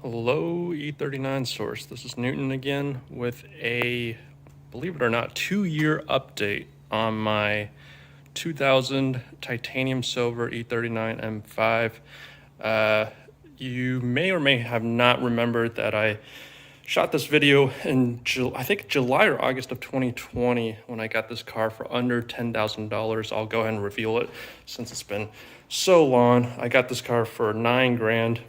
Hello, E39 source. This is Newton again with a, believe it or not, 2-year update on my 2000 titanium silver E39 M5. You may or may have not remembered that I shot this video in I think July or August of 2020 when I got this car for under $10,000. I'll go ahead and reveal it since it's been so long. I got this car for $9 grand.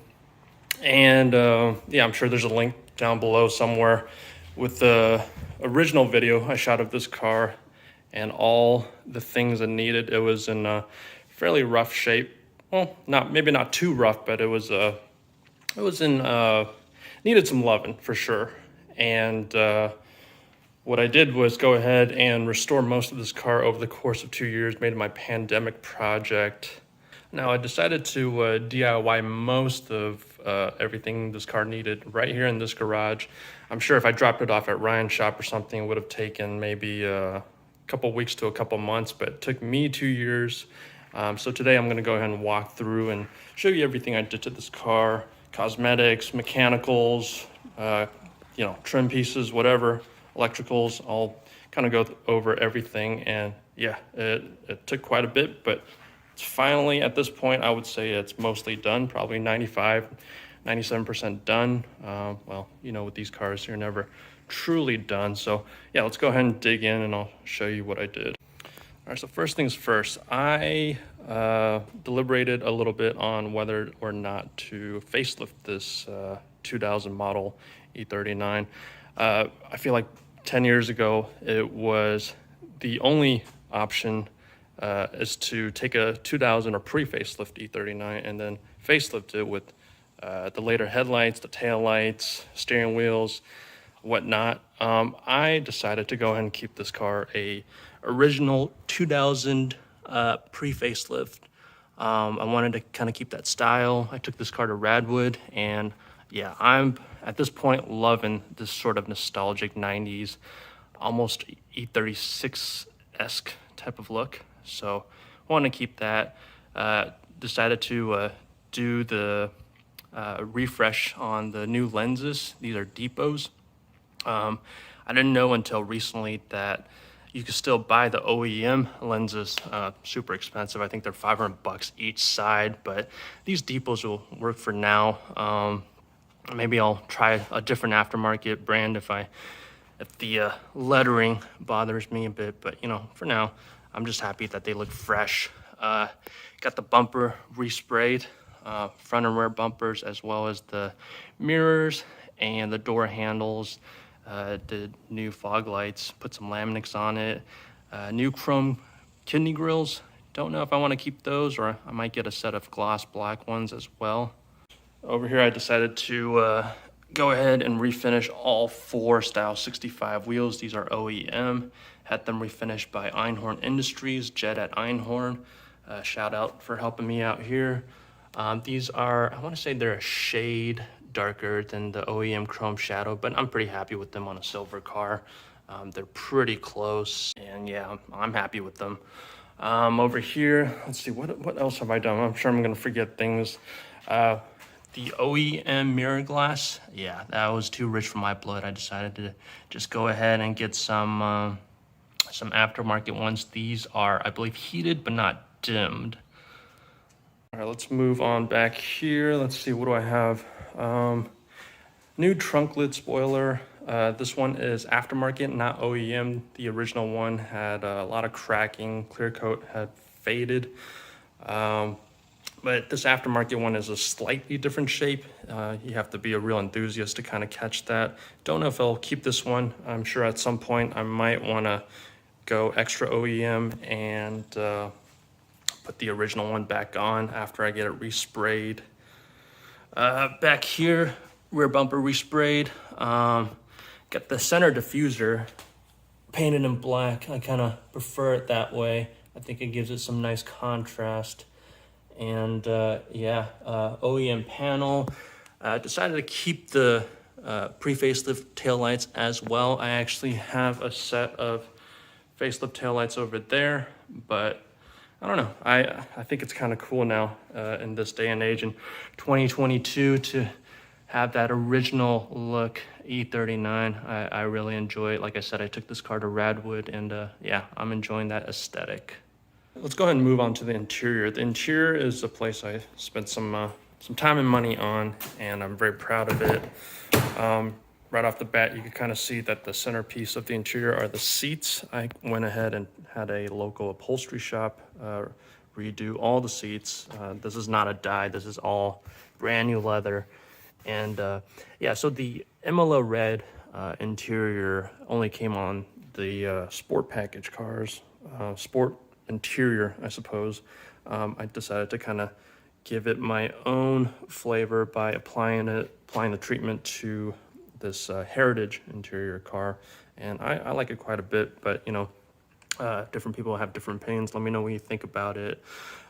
And yeah, I'm sure there's a link down below somewhere with the original video I shot of this car and all the things I needed. It was in a fairly rough shape. Well, maybe not too rough, but it was needed some loving for sure. And what I did was go ahead and restore most of this car over the course of 2 years, made it my pandemic project. Now I decided to DIY most of everything this car needed right here in this garage. I'm sure if I dropped it off at Ryan's shop or something, it would have taken maybe a couple weeks to a couple months, but it took me 2 years. So today I'm gonna go ahead and walk through and show you everything I did to this car, cosmetics, mechanicals, trim pieces, whatever, electricals. I'll kind of go over everything, and yeah, it took quite a bit, but it's finally, at this point, I would say it's mostly done, probably 97% done. Well, with these cars, you're never truly done. So yeah, let's go ahead and dig in and I'll show you what I did. All right, so first things first, I deliberated a little bit on whether or not to facelift this 2000 model E39. I feel like 10 years ago, it was the only option is to take a 2000 or pre-facelift E39 and then facelift it with the later headlights, the tail lights, steering wheels, whatnot. I decided to go ahead and keep this car a original 2000 pre-facelift. I wanted to kind of keep that style. I took this car to Radwood, and yeah, I'm at this point loving this sort of nostalgic 90s, almost E36-esque type of look. So I want to keep that. Decided to do the refresh on the new lenses. These are Deepos. I didn't know until recently that you can still buy the OEM lenses, super expensive. I think they're $500 each side, but these Deepos will work for now. Maybe I'll try a different aftermarket brand if the lettering bothers me a bit, but for now, I'm just happy that they look fresh. Got the bumper resprayed, front and rear bumpers, as well as the mirrors and the door handles. Did new fog lights, put some laminates on it. New chrome kidney grills. Don't know if I want to keep those, or I might get a set of gloss black ones as well. Over here, I decided to go ahead and refinish all 4 Style 65 wheels. These are OEM. Had them refinished by Einhorn Industries, Jed at Einhorn. Shout out for helping me out here. These are, I want to say they're a shade darker than the OEM Chrome Shadow, but I'm pretty happy with them on a silver car. They're pretty close, and yeah, I'm happy with them. Over here, let's see, what else have I done? I'm sure I'm going to forget things. The OEM mirror glass, yeah, that was too rich for my blood. I decided to just go ahead and get some aftermarket ones. These are, I believe, heated but not dimmed. All right, let's move on back here. Let's see, what do I have? New trunk lid spoiler. This one is aftermarket, not OEM. The original one had a lot of cracking. Clear coat had faded. But this aftermarket one is a slightly different shape. You have to be a real enthusiast to kind of catch that. Don't know if I'll keep this one. I'm sure at some point I might want to go extra OEM and put the original one back on after I get it resprayed. Back here, rear bumper resprayed. Got the center diffuser painted in black. I kind of prefer it that way. I think it gives it some nice contrast. And yeah, OEM panel. Decided to keep the pre-facelift taillights as well. I actually have a set of facelift taillights over there, but I don't know. I think it's kind of cool now in this day and age in 2022 to have that original look E39. I really enjoy it. Like I said, I took this car to Radwood, and yeah, I'm enjoying that aesthetic. Let's go ahead and move on to the interior. The interior is a place I spent some time and money on, and I'm very proud of it. Right off the bat, you can kind of see that the centerpiece of the interior are the seats. I went ahead and had a local upholstery shop redo all the seats. This is not a dye, this is all brand new leather. And yeah, so the Imola Red interior only came on the sport package cars, sport interior, I suppose. I decided to kind of give it my own flavor by applying the treatment to this Heritage interior car, and I like it quite a bit. But you know, different people have different opinions. Let me know what you think about it.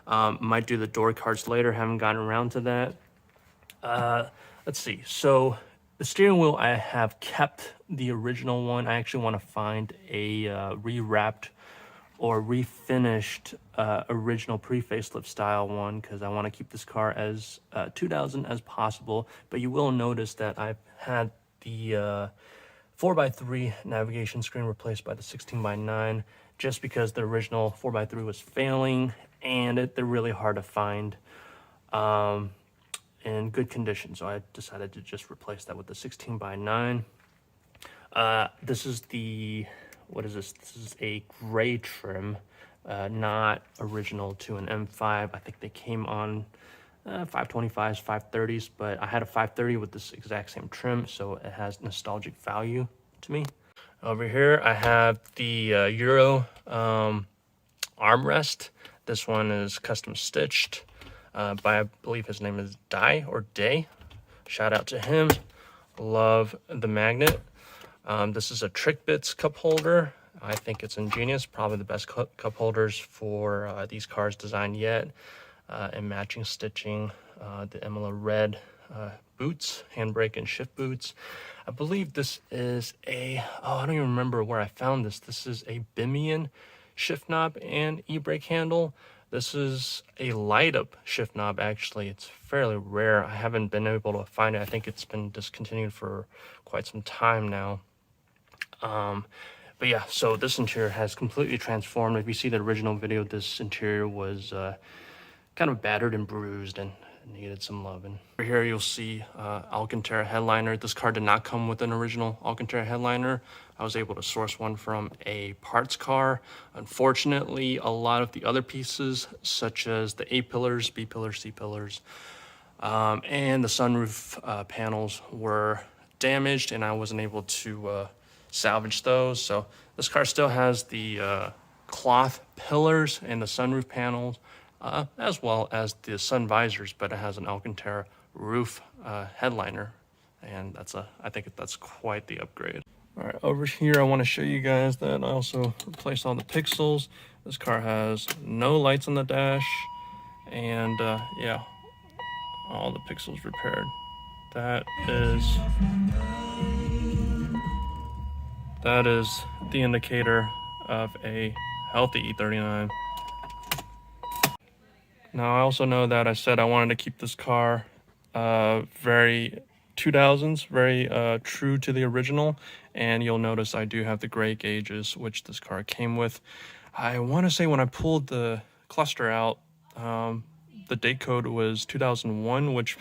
Might do the door cards later. Haven't gotten around to that. Let's see. So the steering wheel, I have kept the original one. I actually want to find a rewrapped or refinished original pre-facelift style one, because I want to keep this car as 2000 as possible. But you will notice that I've had the 4x3 navigation screen replaced by the 16x9, just because the original 4x3 was failing, and they're really hard to find in good condition. So I decided to just replace that with the 16x9. This is the, what is this? This is a gray trim, not original to an M5. I think they came on 525s, 530s, but I had a 530 with this exact same trim, so it has nostalgic value to me. Over here, I have the Euro armrest. This one is custom stitched by, I believe his name is Day. Shout out to him. Love the magnet. This is a Trick Bits cup holder. I think it's ingenious. Probably the best cup holders for these cars designed yet. And matching stitching, the Imola Red boots, handbrake and shift boots. I believe this is a, oh, I don't even remember where I found this. This is a Bimian shift knob and e-brake handle. This is a light up shift knob, actually. It's fairly rare. I haven't been able to find it. I think it's been discontinued for quite some time now. But yeah, so this interior has completely transformed. If you see the original video, this interior was kind of battered and bruised and needed some loving. Over here you'll see Alcantara headliner. This car did not come with an original Alcantara headliner. I was able to source one from a parts car. Unfortunately, a lot of the other pieces, such as the A-pillars, B-pillars, C-pillars, and the sunroof panels were damaged, and I wasn't able to salvage those. So this car still has the cloth pillars and the sunroof panels, as well as the sun visors, but it has an Alcantara roof headliner, and I think that's quite the upgrade. All right, over here I want to show you guys that I also replaced all the pixels. This car has no lights on the dash, and yeah, all the pixels repaired. That is the indicator of a healthy E39. Now, I also know that I said I wanted to keep this car very 2000s, very true to the original, and you'll notice I do have the gray gauges, which this car came with. I want to say when I pulled the cluster out, the date code was 2001, which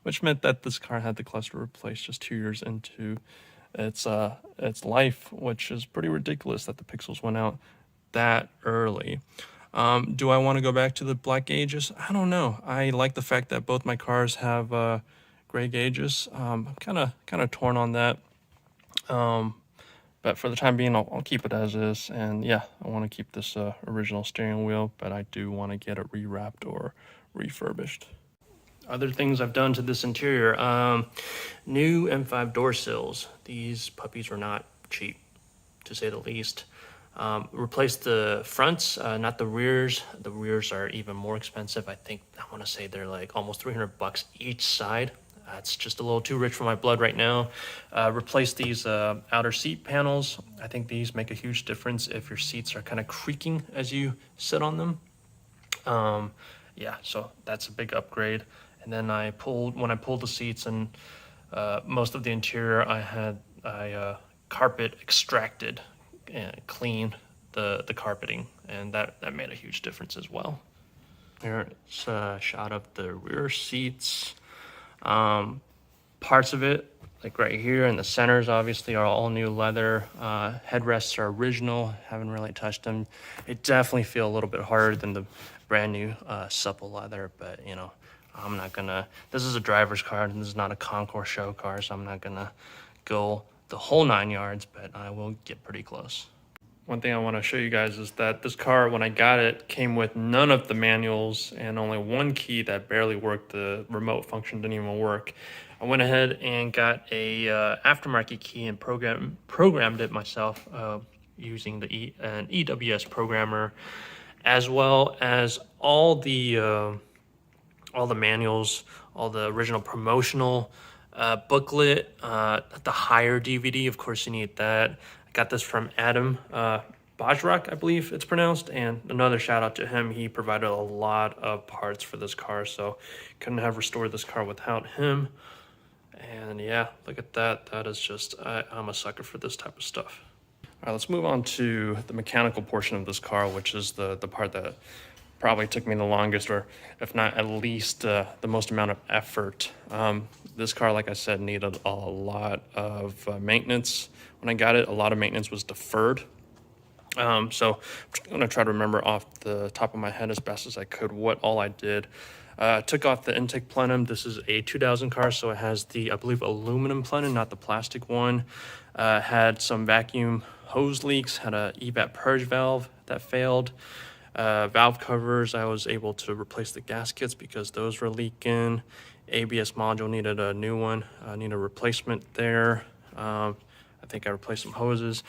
which meant that this car had the cluster replaced just 2 years into its life, which is pretty ridiculous that the pixels went out that early. Do I want to go back to the black gauges? I don't know. I like the fact that both my cars have gray gauges. I'm kind of torn on that. But for the time being, I'll keep it as is. And yeah, I want to keep this original steering wheel, but I do want to get it rewrapped or refurbished. Other things I've done to this interior, new M5 door sills. These puppies were not cheap, to say the least. Replaced the fronts, not the rears. The rears are even more expensive. I want to say they're like almost $300 each side. It's just a little too rich for my blood right now. Replaced these outer seat panels. I think these make a huge difference if your seats are kind of creaking as you sit on them. Yeah, so that's a big upgrade. And then when I pulled the seats and most of the interior, I carpet extracted and cleaned the carpeting, and that made a huge difference as well. Here's a shot of the rear seats. Parts of it, like right here in the centers, obviously are all new leather. Headrests are original, haven't really touched them. It definitely feel a little bit harder than the brand new supple leather, but you know, I'm not gonna, this is a driver's car and this is not a concours show car, so I'm not gonna go the whole 9 yards, but I will get pretty close. One thing I want to show you guys is that this car, when I got it, came with none of the manuals and only one key that barely worked. The remote function didn't even work. I went ahead and got a aftermarket key and programmed it myself using an EWS programmer, as well as all the manuals, all the original promotional booklet, the higher DVD. Of course, you need that. I got this from Adam Bajrak, I believe it's pronounced, and another shout out to him. He provided a lot of parts for this car, so couldn't have restored this car without him. And yeah, look at that. That is just, I'm a sucker for this type of stuff. All right, let's move on to the mechanical portion of this car, which is the part that probably took me the longest, or if not at least the most amount of effort. This car, like I said, needed a lot of maintenance. When I got it, a lot of maintenance was deferred. So I'm just gonna try to remember off the top of my head as best as I could what all I did. Took off the intake plenum. This is a 2000 car, so it has the, I believe, aluminum plenum, not the plastic one. Had some vacuum hose leaks, had a evap purge valve that failed. Valve covers, I was able to replace the gaskets because those were leaking. ABS module needed a new one, need a replacement there. I think I replaced some hoses.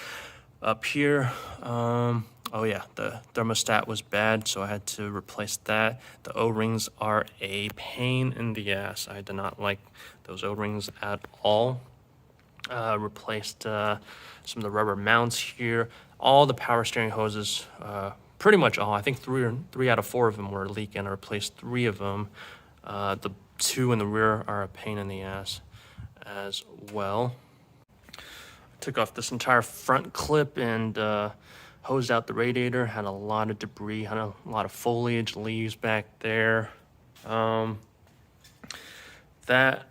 Up here, oh yeah, the thermostat was bad, so I had to replace that. The O-rings are a pain in the ass. I did not like those O-rings at all. Replaced some of the rubber mounts here. All the power steering hoses, pretty much all. I think three out of 4 of them were leaking. I replaced 3 of them. The 2 in the rear are a pain in the ass as well. Took off this entire front clip and hosed out the radiator. Had a lot of debris, had a lot of foliage, leaves back there. That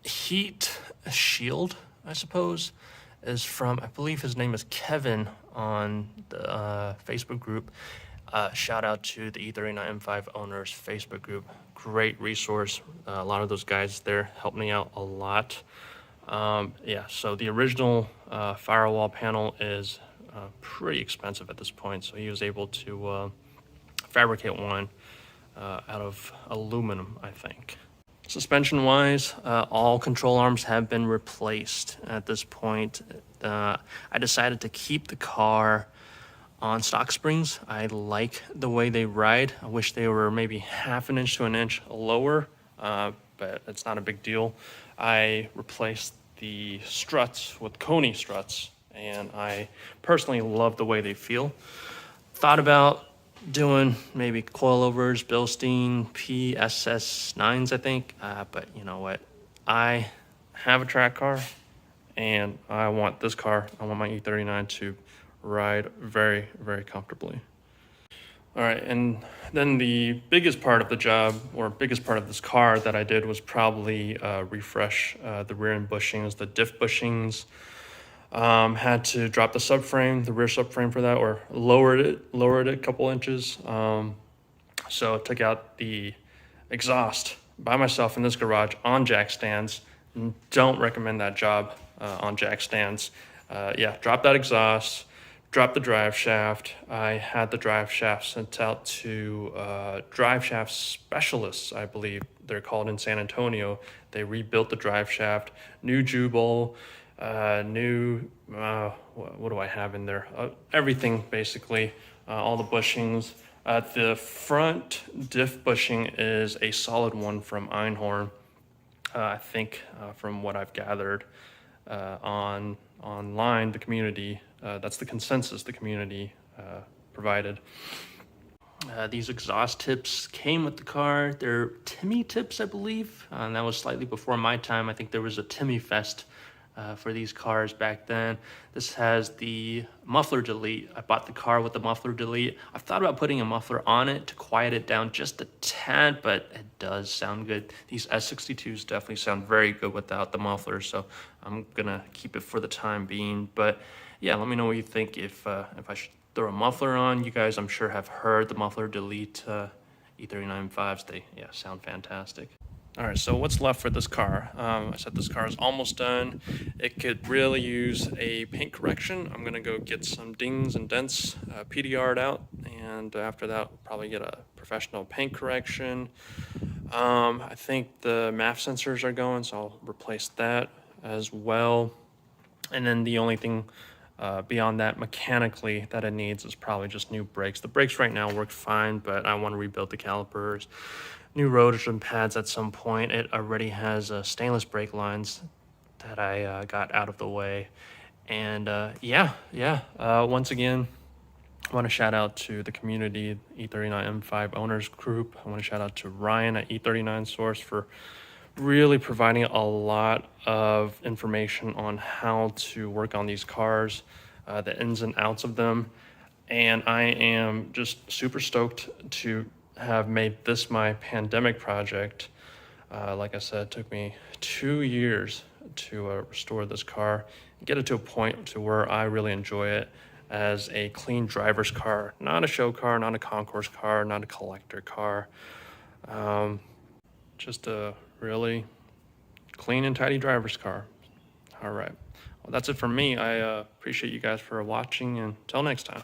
heat shield, I suppose, is from, I believe his name is Kevin on the Facebook group. Shout out to the E39 M5 owners Facebook group. Great resource. A lot of those guys there helped me out a lot. Yeah, so the original firewall panel is pretty expensive at this point, so he was able to fabricate one out of aluminum, I think. Suspension wise, all control arms have been replaced at this point. I decided to keep the car on stock springs. I like the way they ride. I wish they were maybe half an inch to an inch lower, but it's not a big deal. I replaced the struts with Koni struts, and I personally love the way they feel. Thought about doing maybe coilovers, Bilstein PSS9s, I think, but you know what? I have a track car, and I want this car, I want my E39 to ride very, very comfortably. All right, and then the biggest part of the job, or biggest part of this car that I did, was probably refresh the rear end bushings, the diff bushings. Had to drop the subframe, the rear subframe for that, or lowered it a couple inches. So took out the exhaust by myself in this garage on jack stands. Don't recommend that job on jack stands. Yeah, drop that exhaust. Dropped the drive shaft. I had the drive shaft sent out to drive shaft specialists, I believe they're called, in San Antonio. They rebuilt the drive shaft, new jubal, new, what do I have in there? Everything, basically, all the bushings. The front diff bushing is a solid one from Einhorn. I think from what I've gathered online, the community, that's the consensus the community provided. These exhaust tips came with the car. They're Timmy tips, I believe. And that was slightly before my time. I think there was a Timmy Fest for these cars back then. This has the muffler delete. I bought the car with the muffler delete. I've thought about putting a muffler on it to quiet it down just a tad, but it does sound good. These S62s definitely sound very good without the muffler, so I'm gonna keep it for the time being. But yeah, let me know what you think if I should throw a muffler on. You guys, I'm sure, have heard the muffler delete E39M5s. They sound fantastic. All right, so what's left for this car? I said this car is almost done. It could really use a paint correction. I'm gonna go get some dings and dents PDR'd out, and after that, we'll probably get a professional paint correction. I think the MAF sensors are going, so I'll replace that as well. And then the only thing beyond that mechanically that it needs is probably just new brakes. The brakes right now work fine, but I want to rebuild the calipers, new rotors and pads at some point. It already has stainless brake lines that I got out of the way. And once again, I want to shout out to the community E39M5 owners group. I want to shout out to Ryan at E39 Source for really providing a lot of information on how to work on these cars, the ins and outs of them. And I am just super stoked to have made this my pandemic project. Like I said, it took me 2 years to restore this car and get it to a point to where I really enjoy it as a clean driver's car, not a show car, not a concourse car, not a collector car. Just a really clean and tidy driver's car. All right. Well, that's it from me. I appreciate you guys for watching, and until next time.